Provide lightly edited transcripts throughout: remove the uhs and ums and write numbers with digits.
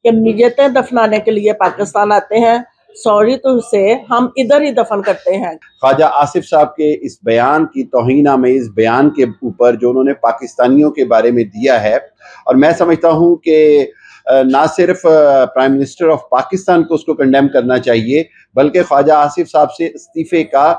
कि मीयतें दफनाने के लिए पाकिस्तान आते हैं, सॉरी तो से हम इधर ही दफन करते हैं। ख्वाजा आसिफ साहब के इस बयान की तौहीना में, इस बयान के ऊपर जो उन्होंने पाकिस्तानियों के बारे में दिया है, और मैं समझता हूँ कि ना सिर्फ प्राइम मिनिस्टर ऑफ पाकिस्तान को उसको कंडेम करना चाहिए, बल्कि ख्वाजा आसिफ साहब से इस्तीफे का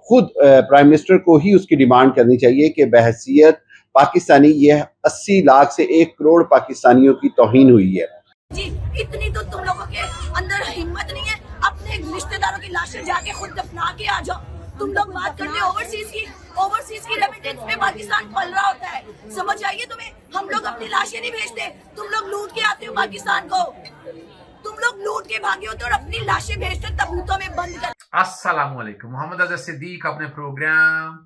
खुद प्राइम मिनिस्टर को ही उसकी डिमांड करनी चाहिए कि बहैसियत पाकिस्तानी यह 80 लाख से 1 करोड़ पाकिस्तानियों की तौहीन हुई है। जी, इतनी तो तुम लोगों के अंदर हिम्मत नहीं है अपने रिश्तेदारों की लाशें जाके खुद दफना के आ जाओ। तुम लोग बात करते हो ओवरसीज की रेमिटेंस में पाकिस्तान पल रहा होता है, समझ आइए तुम्हें। हम लोग अपनी लाशें नहीं भेजते, तुम लोग लूट के आते हो पाकिस्तान को, तुम लोग लूट के भागे होते हो और अपनी लाशें भेजते तबूतों में बंद कर। अस्सलाम वालेकुम, मोहम्मद अजहर सिद्दीक अपने प्रोग्राम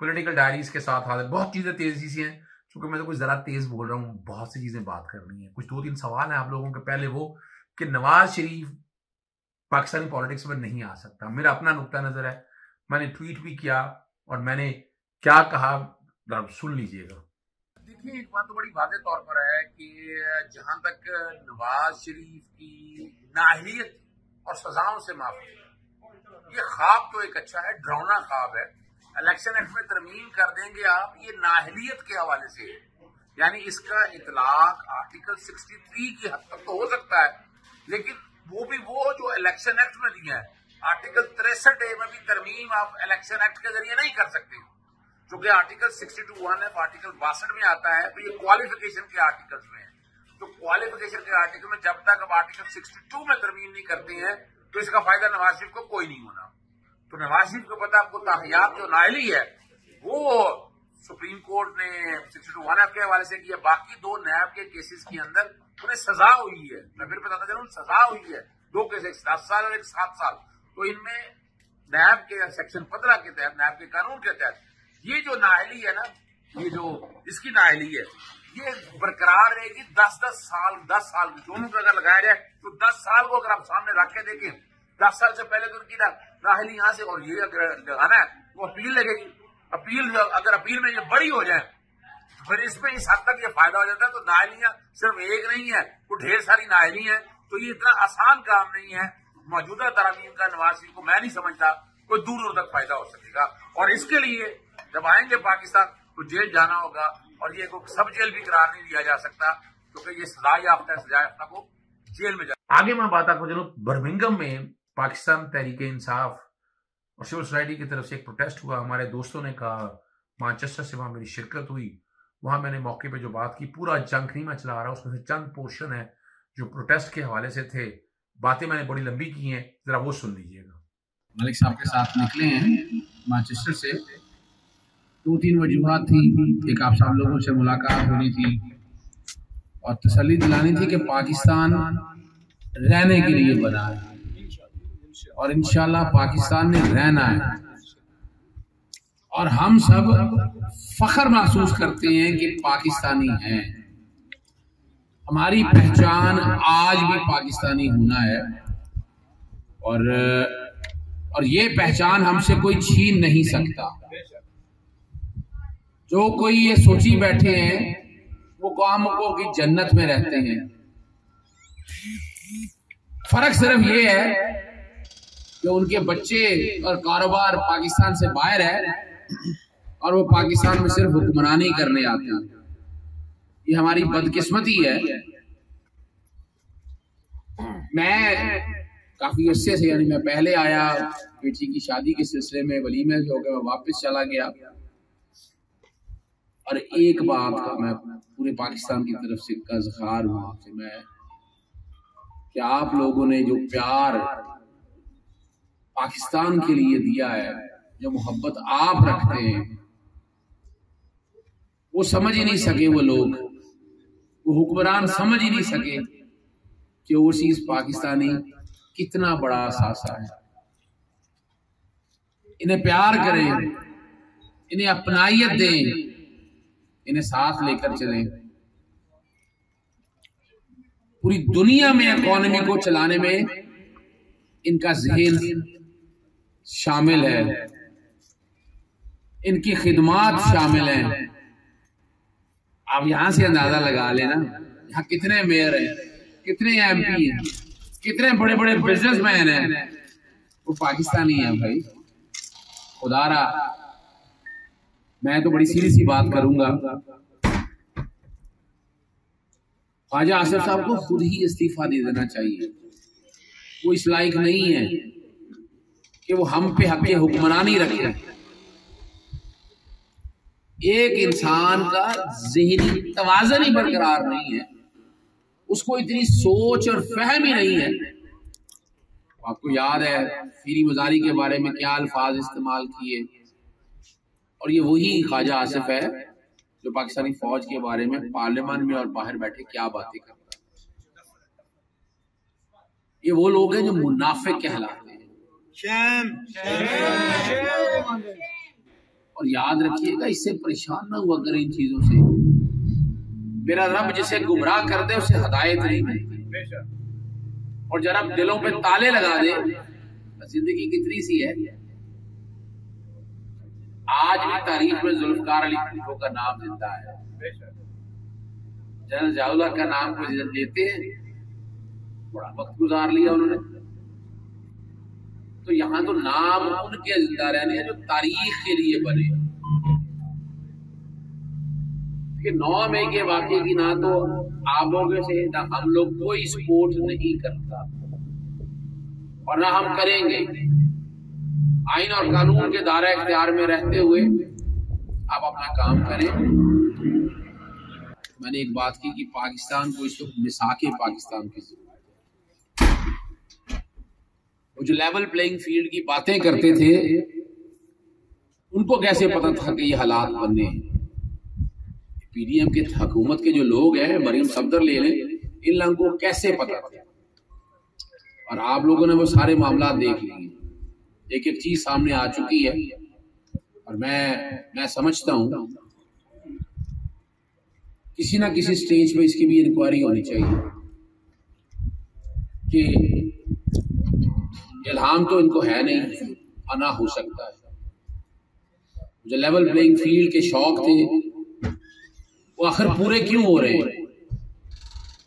पॉलिटिकल डायरीज के साथ हाजिर। बहुत चीजें तेजी से हैं, क्योंकि मैं तो कुछ जरा तेज बोल रहा हूँ, बहुत सी चीजें बात करनी है। कुछ 2-3 सवाल हैं आप लोगों के। पहले वो कि नवाज शरीफ पाकिस्तानी पॉलिटिक्स में नहीं आ सकता। मेरा अपना नुक्ता नजर है, मैंने ट्वीट भी किया और मैंने क्या कहा सुन लीजिएगा। देखिए, एक बात तो बड़ी वाज़ेह तौर पर है कि जहां तक नवाज शरीफ की नाअहलियत और सजाओं से माफी, ये ख्वाब तो एक अच्छा है, डरावना ख्वाब है। इलेक्शन एक्ट में तरमीम कर देंगे आप, ये नाअहलियत के हवाले से, यानी इसका इतलाक आर्टिकल 63 की हद तक तो हो सकता है, लेकिन वो भी वो जो इलेक्शन एक्ट में दिया है, आर्टिकल 63A में भी तरमीम आप इलेक्शन एक्ट के जरिए नहीं कर सकते, क्योंकि आर्टिकल 62(1) आर्टिकल 62 में आता है, तो ये क्वालिफिकेशन के आर्टिकल्स में है। तो क्वालिफिकेशन के आर्टिकल में जब तक आप आर्टिकल 62 में तरमीम नहीं करते हैं, तो इसका फायदा नवाज शरीफ को कोई नहीं होना। तो नवाज शरीफ को पता, आपको ताहियात जो नाअहली है वो सुप्रीम कोर्ट ने 62(1) के हवाले से किया। बाकी 2 नैब के केसेस के अंदर उन्हें सजा हुई है। मैं फिर बताता चलूं, सजा हुई है 2 केस, एक 10 साल और एक 7 साल। तो इनमें नैब के सेक्शन 15 के तहत, नैब के कानून के तहत, ये जो नाअहली है ना, ये जो इसकी नाअहली है, ये बरकरार रहेगी 10-10 साल, 10 साल दोनों को अगर लगाया जाए तो 10 साल को अगर आप सामने रख के देखें, 10 साल से पहले तो उनकी नाअहली यहां से, और ये अगर लगाना है वो अपील लगेगी। अगर अपील में ये बड़ी हो जाए तो फिर इसमें इस हद तक ये फायदा हो जाता है। तो नाअहलियां सिर्फ एक नहीं है, वो ढेर सारी नाअहली है। तो ये इतना आसान काम नहीं है। मौजूदा तरमीम का नवाज शरीफ को मैं नहीं समझता कोई दूर दूर तक फायदा हो सकेगा। और इसके लिए जब आएंगे पाकिस्तान तो जेल जाना होगा, और ये कोई सब जेल भी करार नहीं दिया जा सकता, क्योंकि ये सजा याफ्ता को जेल में जा। आगे मैं बात आपको चलो, बर्मिंघम में पाकिस्तान तहरीक इंसाफ और सिविल सोसाइटी की तरफ से एक प्रोटेस्ट हुआ। हमारे दोस्तों ने कहा, मैनचेस्टर से वहां मेरी शिरकत हुई, वहां मैंने मौके पे जो बात की, पूरा जंग नहीं मैं चला रहा, उसमें से चंद पोर्शन है जो प्रोटेस्ट के हवाले से थे। बातें मैंने बड़ी लंबी की हैं, जरा वो सुन लीजिएगा। मलिक साहब के साथ निकले हैं मैनचेस्टर से, 2-3 वजूहात थी। एक, आप सब लोगों से मुलाकात होनी थी और तसल्ली दिलानी थी कि पाकिस्तान रहने के लिए बना है, और इंशाल्लाह पाकिस्तान में रहना है। और हम सब फख्र महसूस करते हैं कि पाकिस्तानी हैं। हमारी पहचान आज भी पाकिस्तानी होना है, और ये पहचान हमसे कोई छीन नहीं सकता। जो कोई ये सोची बैठे हैं वो कामों की जन्नत में रहते हैं। फर्क सिर्फ ये है कि उनके बच्चे और कारोबार पाकिस्तान से बाहर है, और वो पाकिस्तान में सिर्फ हुक्मरानी करने आते हैं। ये हमारी बदकिस्मती है। मैं काफी अरसे से, यानी मैं पहले आया बेटी की शादी के सिलसिले में, वलीमे हो गया, मैं वापस चला गया, और एक बात का मैं पूरे पाकिस्तान की तरफ से कर्जखार हूं आपसे, मैं कि आप लोगों ने जो प्यार पाकिस्तान के लिए दिया है, जो मोहब्बत आप रखते हैं, वो समझ ही नहीं सके। वो लोग, वो हुक्मरान समझ ही नहीं सके कि ओवरसीज पाकिस्तानी कितना बड़ा असासा है। इन्हें प्यार करें, इन्हें अपनाइयत दें, इन्हें साथ लेकर चलें। पूरी दुनिया में इकोनॉमी को चलाने में इनका ज़हन शामिल है, इनकी खिदमात शामिल हैं। आप यहां से अंदाजा लगा लेना, यहाँ कितने मेयर हैं, कितने MP हैं, कितने बड़े बड़े बिजनेसमैन हैं, वो पाकिस्तानी है भाई। खुदारा मैं तो बड़ी सीधी सी बात करूंगा, ख्वाजा आसिफ साहब को खुद ही इस्तीफा दे देना चाहिए। वो इस लायक नहीं है कि वो हम पे हक हुक्मरानी रखे। एक इंसान का ज़हनी तवाज़ुन ही बरकरार नहीं है, उसको इतनी सोच और फहम ही नहीं है। आपको याद है फीरी मजारी के बारे में क्या अल्फाज इस्तेमाल किए, और ये वही ख्वाजा आसिफ है जो पाकिस्तानी फौज के बारे में पार्लियामेंट में और बाहर बैठे क्या बातें करता है। ये वो लोग हैं जो मुनाफिक कहलाते हैं। और याद रखिएगा, इससे परेशान ना हुआ करें इन चीजों से। मेरा रब जिसे गुमराह कर दे उसे हिदायत नहीं मिलती, और जरा दिलों पे ताले लगा दे। जिंदगी कितनी सी है। आज भी तारीख में जुल्फकार अली भुट्टो का नाम जिंदा है। जनरल ज़ियाउल्लाह का नाम को लेते हैं, बड़ा वक्त गुजार लिया उन्होंने। तो यहाँ तो नाम उनके जिंदा रहने हैं जो तारीख के लिए बने। 9 मई के वाक़े की ना तो आप लोगों से ना हम लोग कोई सपोर्ट नहीं करता, और ना हम करेंगे। आइन और कानून के दायरे इख्तियार में रहते हुए आप अपना काम करें। मैंने एक बात की कि पाकिस्तान को इस वक्त मिसाके पाकिस्तान की जरूरत है। वो जो लेवल प्लेइंग फील्ड की बातें करते थे, उनको कैसे पता था कि ये हालात बनने हैं। PDM के हुकूमत के जो लोग हैं, मरीम सफदर ले लें, इन लोगों को कैसे पता था। और आप लोगों ने वो सारे मामला देख लिए, एक एक चीज सामने आ चुकी है। और मैं समझता हूं किसी ना किसी स्टेज पे इसकी भी इंक्वायरी होनी चाहिए कि इल्हाम तो इनको है नहीं, आना हो सकता है। जो लेवल प्लेइंग फील्ड के शौक थे वो आखिर पूरे क्यों हो रहे हैं?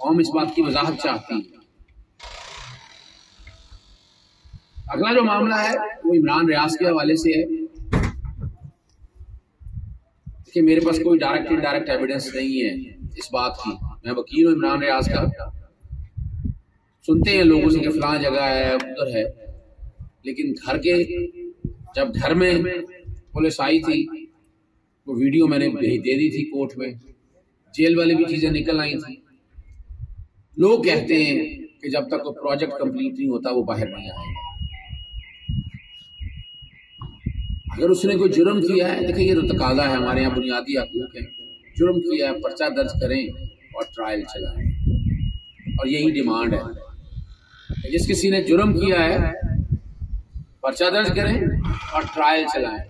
कौम इस बात की वजाहत चाहती है। अगला जो मामला है वो इमरान रियाज के हवाले से है कि मेरे पास कोई डायरेक्ट इनडायरेक्ट एविडेंस नहीं है इस बात की। मैं वकील हूँ इमरान रियाज का, सुनते हैं लोगों से कि फलां जगह है, उधर है, लेकिन जब घर में पुलिस आई थी वो वीडियो मैंने दे दी थी कोर्ट में, जेल वाले भी चीजें निकल आई थी। लोग कहते हैं कि जब तक वो प्रोजेक्ट कंप्लीट नहीं होता वो बाहर नहीं आएगा। अगर उसने कोई जुर्म किया है, देखिए ये तो तकाजा है, हमारे यहाँ बुनियादी हकूक है। जुर्म किया है, पर्चा दर्ज करें और ट्रायल चलाएं, और यही डिमांड है। जिस किसी ने जुर्म किया है पर्चा दर्ज करें और ट्रायल चलाएं।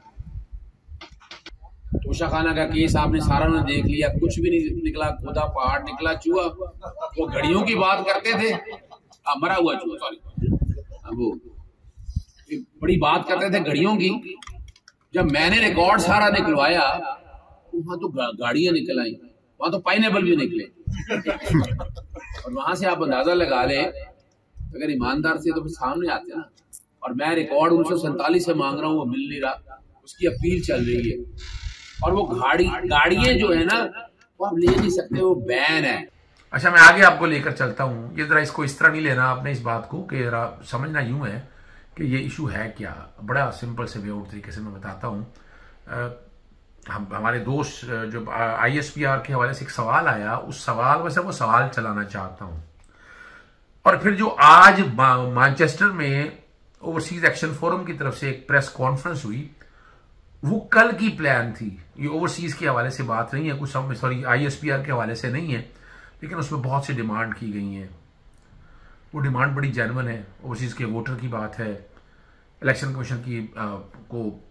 तोशा खाना का केस आपने सारा ने देख लिया, कुछ भी नहीं निकला, खुदा पहाड़ निकला चूहा। वो घड़ियों की बात करते थे, मरा हुआ चूहा, सॉरी, वो बड़ी बात करते थे घड़ियों की। जब मैंने रिकॉर्ड सारा निकलवाया वहां तो गाड़ियां निकल आई, वहां तो पाइनएप्पल भी निकले। और वहां से आप अंदाजा लगा ले, अगर ईमानदार थे तो फिर सामने आते ना। और मैं रिकॉर्ड 1947 से मांग रहा हूँ, वो मिल नहीं रहा, उसकी अपील चल रही है। और वो गाड़ियां जो है ना वो आप ले नहीं सकते, वो बैन है। अच्छा, मैं आगे आपको लेकर चलता हूँ। ये जरा इसको इस तरह नहीं लेना आपने इस बात को, कि जरा समझना यूं है कि ये इशू है क्या। बड़ा सिंपल से वे आउट तरीके से मैं बताता हूँ। हमारे दोस्त जो ISPR के हवाले से एक सवाल आया, उस सवाल में से वो सवाल चलाना चाहता हूँ। और फिर जो आज मैनचेस्टर में ओवरसीज एक्शन फोरम की तरफ से एक प्रेस कॉन्फ्रेंस हुई, वो कल की प्लान थी। ये ओवरसीज के हवाले से बात नहीं है, कुछ सॉरी ISPR के हवाले से नहीं है, लेकिन उसमें बहुत सी डिमांड की गई हैं। वो डिमांड बड़ी जेन्युइन है। ओवरसीज के वोटर की बात है, इलेक्शन कमीशन की को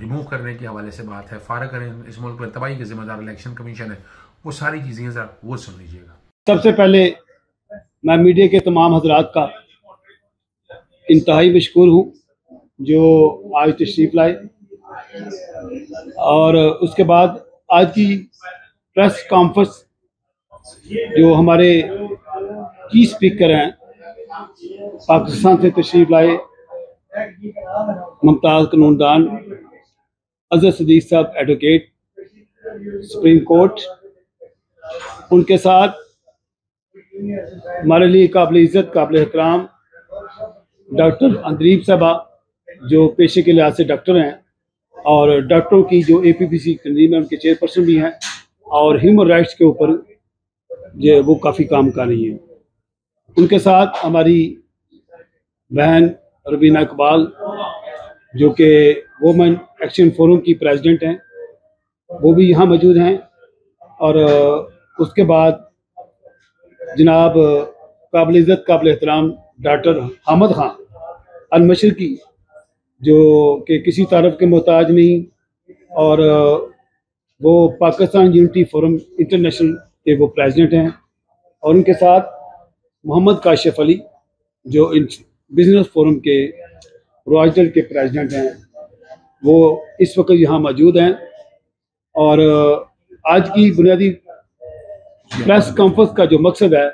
रिमूव करने के हवाले से बात है, फारग करें इस मुल्क पर तबाही के जिम्मेदार इलेक्शन कमीशन है, वो सारी चीज़ें ज़रा वो सुन लीजिएगा। सबसे पहले मैं मीडिया के तमाम हजरात का इंतहाई मशकूर हूँ जो आज तशरीफ़ लाए। और उसके बाद आज की प्रेस कॉन्फ्रेंस जो हमारे की स्पीकर हैं पाकिस्तान से तशरीफ लाए मुमताज़ कानूनदान अजहर सिद्दीक साहब एडवोकेट सुप्रीम कोर्ट, उनके साथ हमारे लिए काबिल इज़्ज़त काबिल एहतराम डॉक्टर अंदरीब साहबा जो पेशे के लिहाज से डॉक्टर हैं और डॉक्टरों की जो APPC तंजीम है उनके चेयरपर्सन भी हैं और ह्यूमन राइट्स के ऊपर जो वो काफ़ी काम कर रही हैं। उनके साथ हमारी बहन रबीना इकबाल जो कि वुमेन एक्शन फोरम की प्रेसिडेंट हैं, वो भी यहाँ मौजूद हैं। और उसके बाद जनाब काबिल इज़्ज़त काबिल एहतराम डॉक्टर हामिद खान अल-मशरिकी जो कि किसी तारफ़ के मोहताज नहीं और वो पाकिस्तान यूनिटी फोरम इंटरनेशनल के वो प्रेसिडेंट हैं। और उनके साथ मोहम्मद काशिफ अली जो बिजनेस फोरम के रॉयटल के प्रेसिडेंट हैं, वो इस वक्त यहाँ मौजूद हैं। और आज की बुनियादी प्रेस कॉन्फ्रेंस का जो मकसद है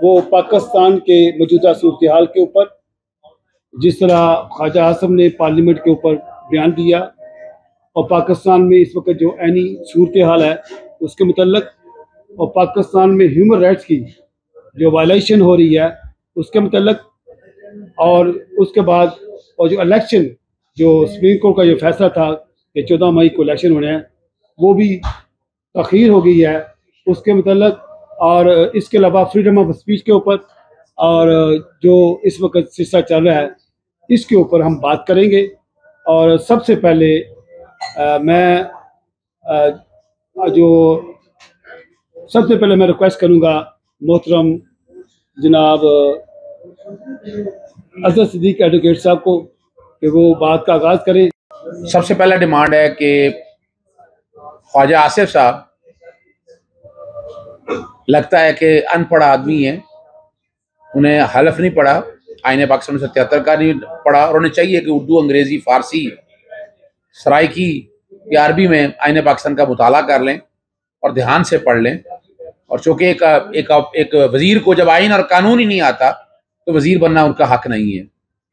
वो पाकिस्तान के मौजूदा सूरत हाल के ऊपर, जिस तरह ख्वाजा आसिम ने पार्लियामेंट के ऊपर बयान दिया और पाकिस्तान में इस वक्त जो ऐनी सूरत हाल है उसके मुतल्लक, और पाकिस्तान में ह्यूमन राइट्स की जो वायलेशन हो रही है उसके मुतल्लक, और उसके बाद और जो इलेक्शन जो सुप्रीम कोर्ट का जो फैसला था कि 14 मई को इलेक्शन होने हैं वो भी तख़ीर हो गई है उसके मुतल्लक, और इसके अलावा फ्रीडम ऑफ स्पीच के ऊपर और जो इस वक्त सिलसिला चल रहा है इसके ऊपर हम बात करेंगे। और सबसे पहले मैं रिक्वेस्ट करूंगा मोहतरम जनाब अजहर सिद्दीक एडवोकेट साहब को कि वो बात का आगाज़ करें। सबसे पहला डिमांड है कि ख्वाजा आसिफ साहब लगता है कि अनपढ़ आदमी है, उन्हें हलफ नहीं पढ़ा, आईने पाकिस्तान 77 का नहीं पढ़ा, और उन्हें चाहिए कि उर्दू अंग्रेज़ी फ़ारसी सराइकी या अरबी में आईने पाकिस्तान का मुताला कर लें और ध्यान से पढ़ लें। और चूँकि एक वज़ीर को जब आइन और कानून ही नहीं आता तो वज़ीर बनना उनका हक नहीं है।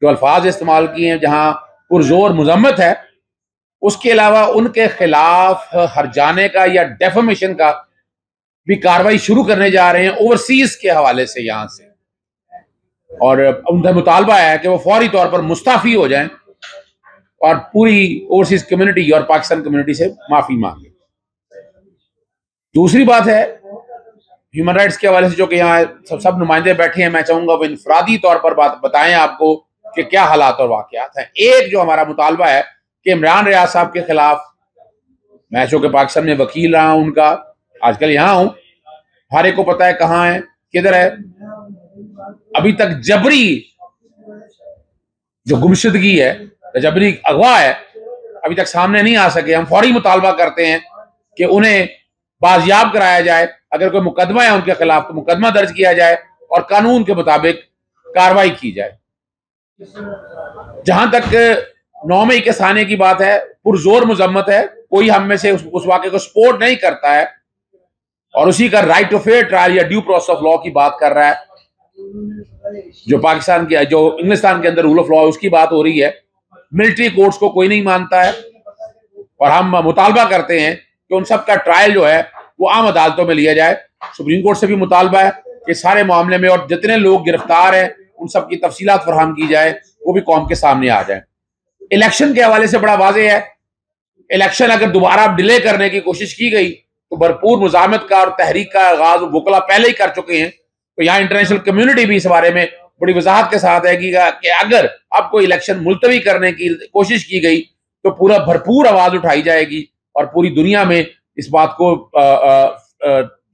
जो अल्फाज इस्तेमाल किए हैं जहाँ पुरजोर मज़म्मत है, उसके अलावा उनके खिलाफ हर्जाने का या डेफमेशन का भी कार्रवाई शुरू करने जा रहे हैं ओवरसीज के हवाले से यहाँ से, और उनका मुतालबा है कि वो फौरी तौर पर मुस्ताफ़ी हो जाएं और पूरी ओवरसीज कम्युनिटी और पाकिस्तान कम्युनिटी से माफ़ी मांगे। दूसरी बात है ह्यूमन राइट्स के हवाले से, जो कि यहाँ सब नुमाइंदे बैठे हैं, मैं चाहूँगा वो इनफरादी तौर पर बात बताएं आपको कि क्या हालात और वाक़यात हैं। एक जो हमारा मुतालबा है कि इमरान रियाज साहब के खिलाफ, मैं चूँकि पाकिस्तान में वकील रहा हूँ उनका, आजकल यहाँ हूँ, हर एक को पता है कहाँ है किधर है, अभी तक जबरी जो गुमशुदगी है, जबरी अगवा है, अभी तक सामने नहीं आ सके। हम फौरी मुतालबा करते हैं कि उन्हें बाजियाब कराया जाए, अगर कोई मुकदमा है उनके खिलाफ तो मुकदमा दर्ज किया जाए और कानून के मुताबिक कार्रवाई की जाए। जहां तक 9 मई के साने की बात है, पुरजोर मजम्मत है, कोई हम में से उस वाक़े को सपोर्ट नहीं करता है और उसी का राइट टू फेयर ट्रायल या ड्यू प्रोसेस ऑफ लॉ की बात कर रहा है। जो पाकिस्तान के, जो इंग्लिस्तान के अंदर रूल ऑफ लॉ है उसकी बात हो रही है। मिलिट्री कोर्ट्स को कोई नहीं मानता है और हम मुतालबा करते हैं कि उन सब का ट्रायल जो है वो आम अदालतों में लिया जाए। सुप्रीम कोर्ट से भी मुतालबा है कि सारे मामले में और जितने लोग गिरफ्तार हैं उन सब की तफसीलात फराहम की जाए, वो भी कौम के सामने आ जाए। इलेक्शन के हवाले से बड़ा वाज़ेह है, इलेक्शन अगर दोबारा डिले करने की कोशिश की गई तो भरपूर मुजामत का और तहरीक का आगाज वकला पहले ही कर चुके हैं। तो यहाँ इंटरनेशनल कम्युनिटी भी इस बारे में बड़ी वजाहत के साथ है कि अगर अब कोई इलेक्शन मुलतवी करने की कोशिश की गई तो पूरा भरपूर आवाज उठाई जाएगी और पूरी दुनिया में इस बात को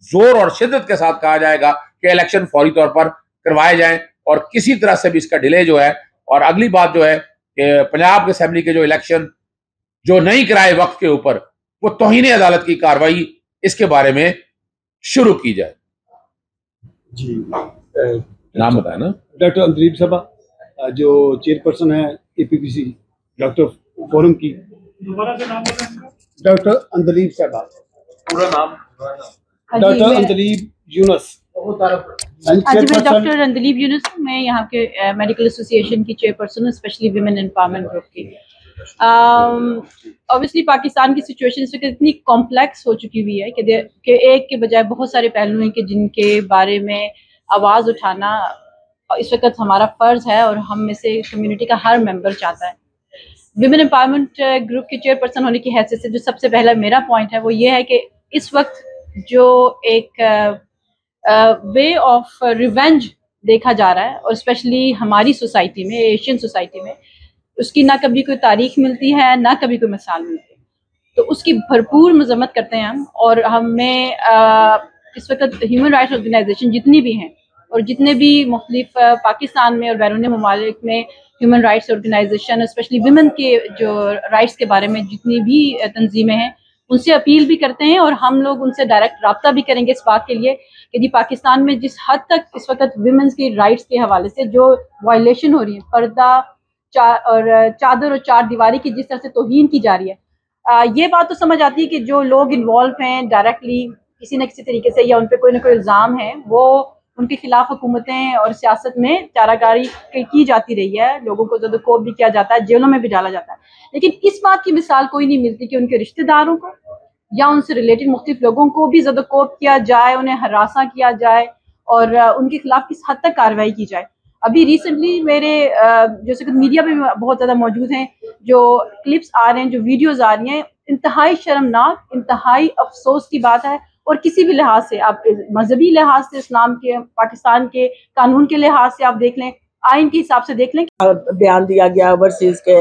जोर और शिद्दत के साथ कहा जाएगा कि इलेक्शन फौरी तौर पर करवाए जाएं और किसी तरह से भी इसका डिले जो है। और अगली बात जो है कि पंजाब असेंबली के जो इलेक्शन जो नहीं कराए वक्त के ऊपर, वो तौहीन अदालत की कार्रवाई इसके बारे में शुरू की जाए। जी नाम बताया ना, डॉक्टर अंदरीब साहबा जो चेयरपर्सन है APPC डॉक्टर फोरम की, दोबारा से नाम बताएं। डॉक्टर अंदरीब साहबा, पूरा नाम डॉक्टर अंदरीब यूनस जी मैं डॉक्टर अंदलीब यूनुस, मैं यहाँ के मेडिकल एसोसिएशन की चेयरपर्सन हूँ, स्पेशली विमेन एम्पावरमेंट ग्रुप की। ऑब्वियसली पाकिस्तान की सिचुएशन इस वक्त इतनी कॉम्प्लेक्स हो चुकी हुई है कि एक के बजाय बहुत सारे पहलू हैं कि जिनके बारे में आवाज़ उठाना इस वक्त हमारा फ़र्ज़ है और हम में से कम्युनिटी का हर मेंबर चाहता है। विमेन एम्पावरमेंट ग्रुप की चेयरपर्सन होने की हैसियत से जो सबसे पहला मेरा पॉइंट है वो ये है कि इस वक्त जो एक वे ऑफ रिवेंज देखा जा रहा है और स्पेशली हमारी सोसाइटी में, एशियन सोसाइटी में, उसकी ना कभी कोई तारीख मिलती है ना कभी कोई मिसाल मिलती है, तो उसकी भरपूर मजम्मत करते हैं हम। और हमें इस वक्त ह्यूमन राइट्स ऑर्गेनाइजेशन जितनी भी हैं और जितने भी मुख्तलिफ पाकिस्तान में और बैरून ममालिक में human rights organization specially women के जो राइट्स के बारे में जितनी भी तंजीमें हैं उनसे अपील भी करते हैं और हम लोग उनसे डायरेक्ट रब्ता भी करेंगे इस बात के लिए कि जी पाकिस्तान में जिस हद तक इस वक्त विमेंस की राइट्स के हवाले से जो वायलेशन हो रही है, पर्दा चादर और चार दीवारी की जिस तरह से तौहीन की जा रही है, ये बात तो समझ आती है कि जो लोग इन्वॉल्व हैं डायरेक्टली किसी न किसी तरीके से या उन पर कोई ना कोई इल्ज़ाम है वो उनके खिलाफ हुकूमतें और सियासत में चारागारी की जाती रही है, लोगों को ज़दकोब भी किया जाता है, जेलों में भी डाला जाता है, लेकिन इस बात की मिसाल कोई नहीं मिलती कि उनके रिश्तेदारों को या उनसे रिलेटेड मुख्तलिफ लोगों को भी ज़दकोब किया जाए, उन्हें हरासा किया जाए और उनके खिलाफ किस हद तक कार्रवाई की जाए। अभी रिसेंटली मेरे जैसे कि मीडिया पे बहुत ज़्यादा मौजूद हैं जो क्लिप्स आ रहे हैं, जो वीडियोज़ आ रही हैं, इंतहाई शर्मनाक, इंतहाई अफसोस की बात है। और किसी भी लिहाज से, आप मजहबी लिहाज से, इस्लाम के, पाकिस्तान के कानून के लिहाज से आप देख लें, आइन के हिसाब से देख लें, बयान दिया गया ओवरसीज के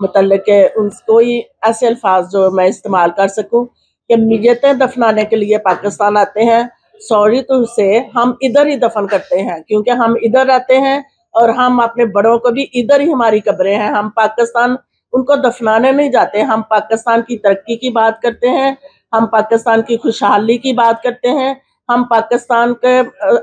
मतलब के कोई ऐसे अल्फाज जो मैं इस्तेमाल कर सकूं कि मीयतें दफनाने के लिए पाकिस्तान आते हैं, सॉरी तो से हम इधर ही दफन करते हैं क्योंकि हम इधर रहते हैं और हम अपने बड़ों को भी इधर ही, हमारी कब्रें हैं, हम पाकिस्तान उनको दफनाने नहीं जाते। हम पाकिस्तान की तरक्की की बात करते हैं, हम पाकिस्तान की खुशहाली की बात करते हैं, हम पाकिस्तान के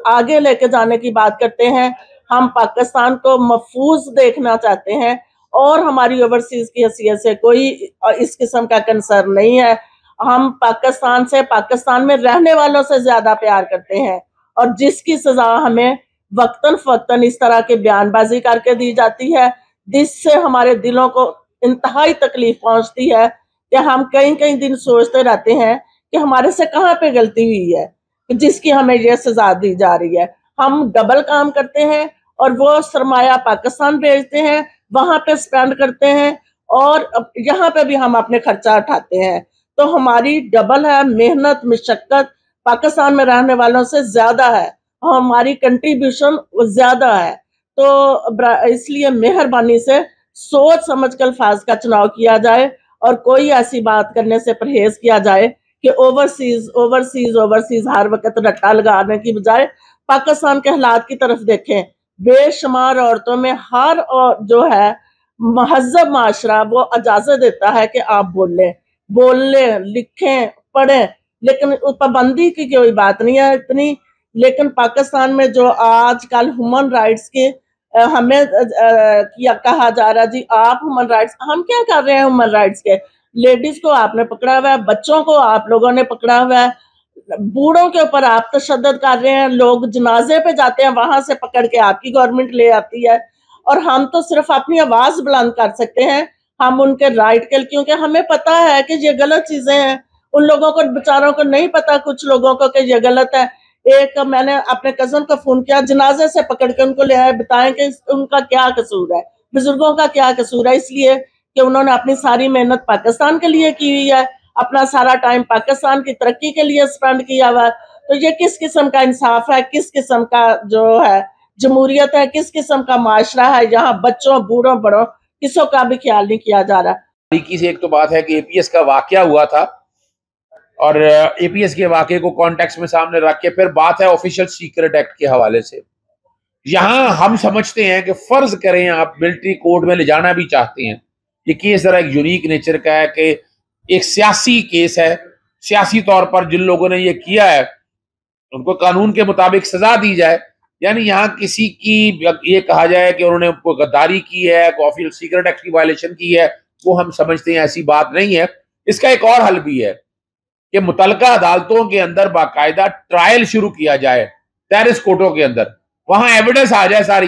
आगे लेके जाने की बात करते हैं, हम पाकिस्तान को महफूज देखना चाहते हैं और हमारी ओवरसीज की हैसियत से कोई इस किस्म का कंसर्न नहीं है। हम पाकिस्तान से, पाकिस्तान में रहने वालों से ज्यादा प्यार करते हैं और जिसकी सजा हमें वक्तन फक्तन इस तरह की बयानबाजी करके दी जाती है जिससे हमारे दिलों को इंतहाई तकलीफ पहुंचती है कि हम कई कई दिन सोचते रहते हैं कि हमारे से कहाँ पे गलती हुई है जिसकी हमें ये सजा दी जा रही है। हम डबल काम करते हैं और वो सरमाया पाकिस्तान भेजते हैं, वहां पे स्पेंड करते हैं और यहाँ पे भी हम अपने खर्चा उठाते हैं, तो हमारी डबल है मेहनत, मशक्कत पाकिस्तान में रहने वालों से ज्यादा है, हमारी कंट्रीब्यूशन ज्यादा है। तो इसलिए मेहरबानी से सोच समझ कर अल्फाज का चुनाव किया जाए और कोई ऐसी बात करने से परहेज किया जाए कि ओवरसीज ओवरसीज ओवरसीज हर वक्त रट्टा लगाने की बजाय पाकिस्तान के हालात की तरफ देखें। बेशुमार औरतों में हर और जो है महज़ब माशरा वो इजाजत देता है कि आप बोलें, लिखें, पढ़ें, लेकिन पाबंदी की कोई बात नहीं है इतनी। लेकिन पाकिस्तान में जो आजकल ह्यूमन राइट्स के हमें कहा जा रहा है जी आप ह्यूमन राइट्स, हम क्या कर रहे हैं ह्यूमन राइट्स के? लेडीज को आपने पकड़ा हुआ है, बच्चों को आप लोगों ने पकड़ा हुआ है, बूढ़ों के ऊपर आप तशद्दुद कर रहे हैं, लोग जनाजे पे जाते हैं वहां से पकड़ के आपकी गवर्नमेंट ले आती है और हम तो सिर्फ अपनी आवाज बुलंद कर सकते हैं, हम उनके राइट के, क्योंकि हमें पता है कि ये गलत चीजें हैं। उन लोगों को बेचारों को नहीं पता, कुछ लोगों को कि ये गलत है। एक मैंने अपने कजन को फोन किया, जनाजे से पकड़ के उनको ले आए, बताएं कि उनका क्या कसूर है, बुजुर्गों का क्या कसूर है, इसलिए कि उन्होंने अपनी सारी मेहनत पाकिस्तान के लिए की हुई है, अपना सारा टाइम पाकिस्तान की तरक्की के लिए स्पेंड किया हुआ है। तो ये किस किस्म का इंसाफ है, किस किस्म का जो है जमहूरियत है, किस किस्म का माशरा है, यहाँ बच्चों बूढ़ों बड़ों किसों का भी ख्याल नहीं किया जा रहा। बारीकी से एक तो बात है कि एपीएस का वाकया हुआ था और एपीएस के वाकये को कॉन्टेक्स्ट में सामने रख के फिर बात है ऑफिशियल सीक्रेट एक्ट के हवाले से। यहाँ हम समझते हैं कि फर्ज करें आप मिलिट्री कोर्ट में ले जाना भी चाहते हैं, ये केस जरा एक यूनिक नेचर का है कि एक सियासी केस है, सियासी तौर पर जिन लोगों ने ये किया है उनको कानून के मुताबिक सजा दी जाए, यानी यहाँ किसी की ये कहा जाए कि उन्होंने गद्दारी की है, ऑफिशियल सीक्रेट एक्ट की वायलेशन की है, वो हम समझते हैं ऐसी बात नहीं है। इसका एक और हल भी है कि मुतलका अदालतों के अंदर बाकायदा ट्रायल शुरू किया जाए टेरिस कोर्टों के अंदर, वहां एविडेंस आ जाए सारी।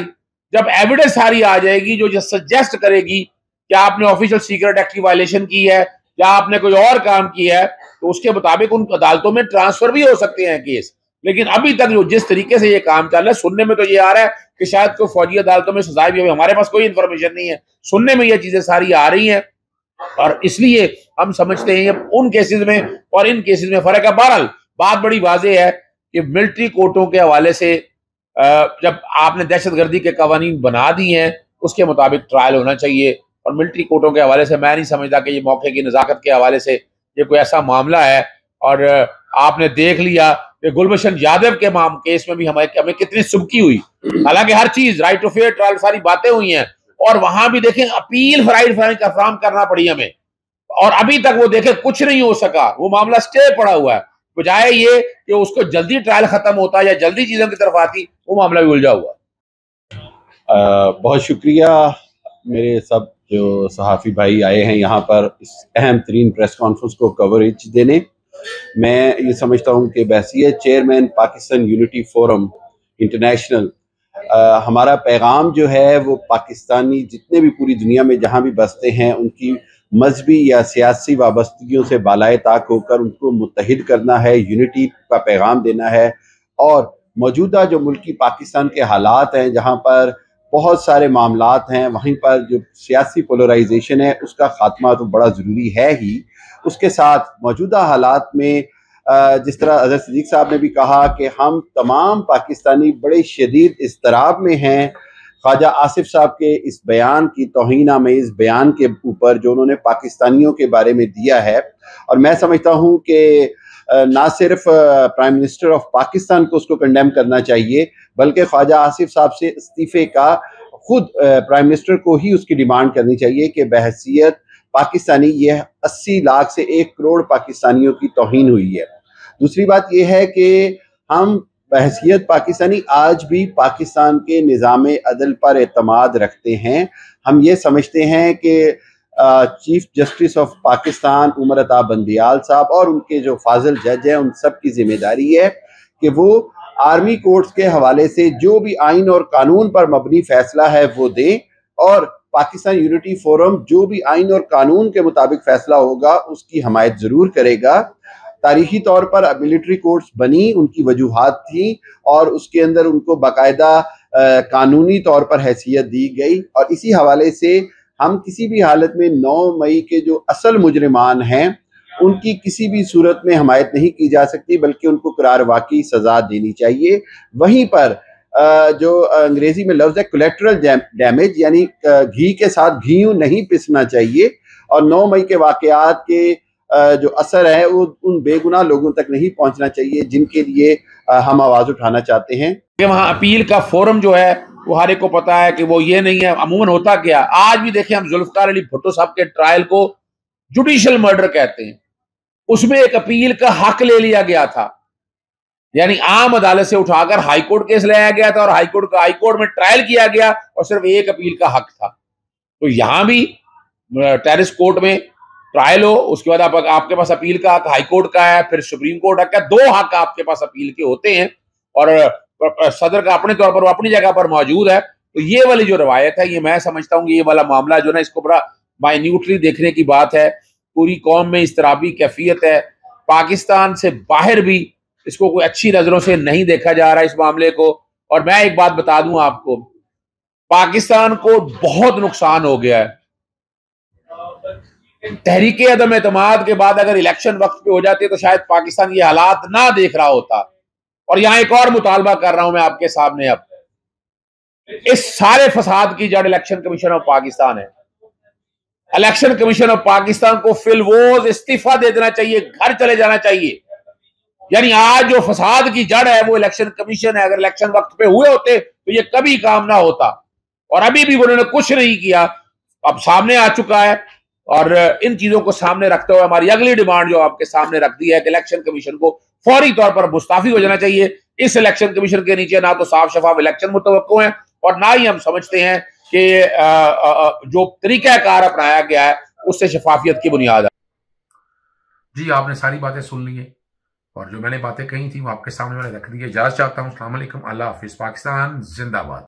जब एविडेंस सारी आ जाएगी जो सजेस्ट करेगी कि आपने ऑफिशियल सीक्रेट एक्ट की वायलेशन की है या आपने कोई और काम किया है, तो उसके मुताबिक उन अदालतों में ट्रांसफर भी हो सकते हैं केस। लेकिन अभी तक जो जिस तरीके से ये काम चल रहा है, सुनने में तो ये आ रहा है कि शायद कोई फौजी अदालतों में सजाएं भी, हमारे पास कोई इंफॉर्मेशन नहीं है, सुनने में ये चीजें सारी आ रही हैं। और इसलिए हम समझते हैं उन केसेस में और इन केसेस में फर्क है। बहरहाल बात बड़ी वाज़ेह है कि मिलिट्री कोर्टों के हवाले से जब आपने दहशतगर्दी के कवानीन बना दिए हैं, उसके मुताबिक ट्रायल होना चाहिए। और मिलिट्री कोर्टों के हवाले से मैं नहीं समझता कि ये मौके की नज़ाकत के हवाले से ये कोई ऐसा मामला है। और आपने देख लिया कि गुलभूषण यादव के केस में भी हमें कितनी सुबकी हुई, हालांकि हर चीज राइट टू फेयर ट्रायल सारी बातें हुई हैं, और वहां भी देखें अपील फराहम करना पड़ी हमें, और अभी तक वो देखें कुछ नहीं हो सका, वो मामला स्टे पड़ा हुआ है। बजाय ये कि उसको जल्दी ट्रायल खत्म होता या जल्दी चीजों की तरफ आती, वो मामला भी उलझा हुआ। बहुत शुक्रिया मेरे सब जो सहाफ़ी भाई आए हैं यहाँ पर इस अहम तरीन प्रेस कॉन्फ्रेंस को कवरेज देने। मैं ये समझता हूँ कि बहैसियत chairman Pakistan unity forum international, हमारा पैगाम जो है वो पाकिस्तानी जितने भी पूरी दुनिया में जहाँ भी बसते हैं उनकी मजहबी या सियासी वाबस्तगियों से बालाए ताक होकर उनको मुत्तहिद करना है, यूनिटी का पैगाम देना है। और मौजूदा जो मुल्की पाकिस्तान के हालात हैं, जहाँ पर बहुत सारे मामलात हैं, वहीं पर जो सियासी पोलराइजेशन है उसका ख़ात्मा तो बड़ा ज़रूरी है ही। उसके साथ मौजूदा हालात में जिस तरह हज़रत सिद्दीक साहब ने भी कहा कि हम तमाम पाकिस्तानी बड़े शदीद इज़्तिराब में हैं ख्वाजा आसिफ साहब के इस बयान की, तौहीन-आमेज़ बयान के ऊपर जो उन्होंने पाकिस्तानियों के बारे में दिया है। और मैं समझता हूँ कि ना सिर्फ प्राइम मिनिस्टर ऑफ पाकिस्तान को उसको कंडेम करना चाहिए, बल्कि ख्वाजा आसिफ साहब से इस्तीफ़े का खुद प्राइम मिनिस्टर को ही उसकी डिमांड करनी चाहिए कि बहैसियत पाकिस्तानी ये 80 लाख से 1 करोड़ पाकिस्तानियों की तौहीन हुई है। दूसरी बात यह है कि हम बहैसियत पाकिस्तानी आज भी पाकिस्तान के निज़ाम अदल पर एतमाद रखते हैं। हम ये समझते हैं कि chief justice of Pakistan Umar Ata Bandial साहब और उनके जो फाजिल जज हैं, उन सब की जिम्मेदारी है कि वो आर्मी कोर्ट्स के हवाले से जो भी आइन और कानून पर मबनी फैसला है वो दें, और पाकिस्तान यूनिटी फोरम जो भी आइन और कानून के मुताबिक फैसला होगा उसकी हमायत ज़रूर करेगा। तारीखी तौर पर मिलिट्री कोर्ट्स बनी, उनकी वजूहात थी और उसके अंदर उनको बाकायदा कानूनी तौर पर हैसियत दी गई। और इसी हवाले से हम किसी भी हालत में 9 मई के जो असल मुजरिमान हैं उनकी किसी भी सूरत में हमायत नहीं की जा सकती, बल्कि उनको करार वाकई सज़ा देनी चाहिए। वहीं पर जो अंग्रेज़ी में लफ्ज़ है कोलेटरल डैमेज, यानी घी के साथ घी नहीं पिसना चाहिए, और 9 मई के वाक़यात के जो असर है वो उन बेगुनाह लोगों तक नहीं पहुंचना चाहिए जिनके लिए हम आवाज़ उठाना चाहते हैं। कि वहाँ अपील का फोरम जो है वो हर एक को पता है कि वो ये नहीं है। अमूमन होता क्या, आज भी देखें हम जुल्फ़िकार अली भुट्टो साहब के ट्रायल को जुडिशल मर्डर कहते हैं, उसमें एक अपील का हक ले लिया गया था, यानी आम अदालत से उठाकर हाईकोर्ट केस लाया गया था और हाईकोर्ट में ट्रायल किया गया और सिर्फ एक अपील का हक था। तो यहां भी टेरिस कोर्ट में ट्रायल हो, उसके बाद आपके पास अपील का हक हाईकोर्ट का है, फिर सुप्रीम कोर्ट हक है, 2 हक आपके पास अपील के होते हैं, और सदर का अपने तौर पर वो अपनी जगह पर मौजूद है। तो ये वाली जो रवायत है, ये मैं समझता हूँ कि ये वाला मामला जो ना, इसको बड़ा माइन्यूटली देखने की बात है। पूरी कौम में इस्तराबी कैफियत है, पाकिस्तान से बाहर भी इसको कोई अच्छी नजरों से नहीं देखा जा रहा इस मामले को। और मैं एक बात बता दूं आपको, पाकिस्तान को बहुत नुकसान हो गया है। तहरीके अदम एतमाद के बाद अगर इलेक्शन वक्त पे हो जाती तो शायद पाकिस्तान ये हालात ना देख रहा होता। और यहां एक और मुतालबा कर रहा हूं मैं आपके सामने, अब इस सारे फसाद की जड़ इलेक्शन कमीशन ऑफ पाकिस्तान है। इलेक्शन कमीशन ऑफ पाकिस्तान को फिलवोज इस्तीफा दे देना चाहिए, घर चले जाना चाहिए। यानी आज जो फसाद की जड़ है वो इलेक्शन कमीशन है। अगर इलेक्शन वक्त पे हुए होते तो ये कभी काम ना होता, और अभी भी उन्होंने कुछ नहीं किया। अब सामने आ चुका है, और इन चीजों को सामने रखते हुए हमारी अगली डिमांड जो आपके सामने रख दी है कि इलेक्शन कमीशन को फौरी तौर पर मुस्ताफी हो जाना चाहिए। इस इलेक्शन कमीशन के नीचे ना तो साफ शफाफ इलेक्शन मुतवक्को है, और ना ही हम समझते हैं कि जो तरीकाकार अपनाया गया है उससे शफाफियत की बुनियाद है। जी, आपने सारी बातें सुन ली हैं। और जो मैंने बातें कही थी वो आपके सामने मैंने रख दी है। इजाज़त चाहता हूँ। अस्सलाम वालेकुम, अल्लाह हाफिज़। पाकिस्तान जिंदाबाद।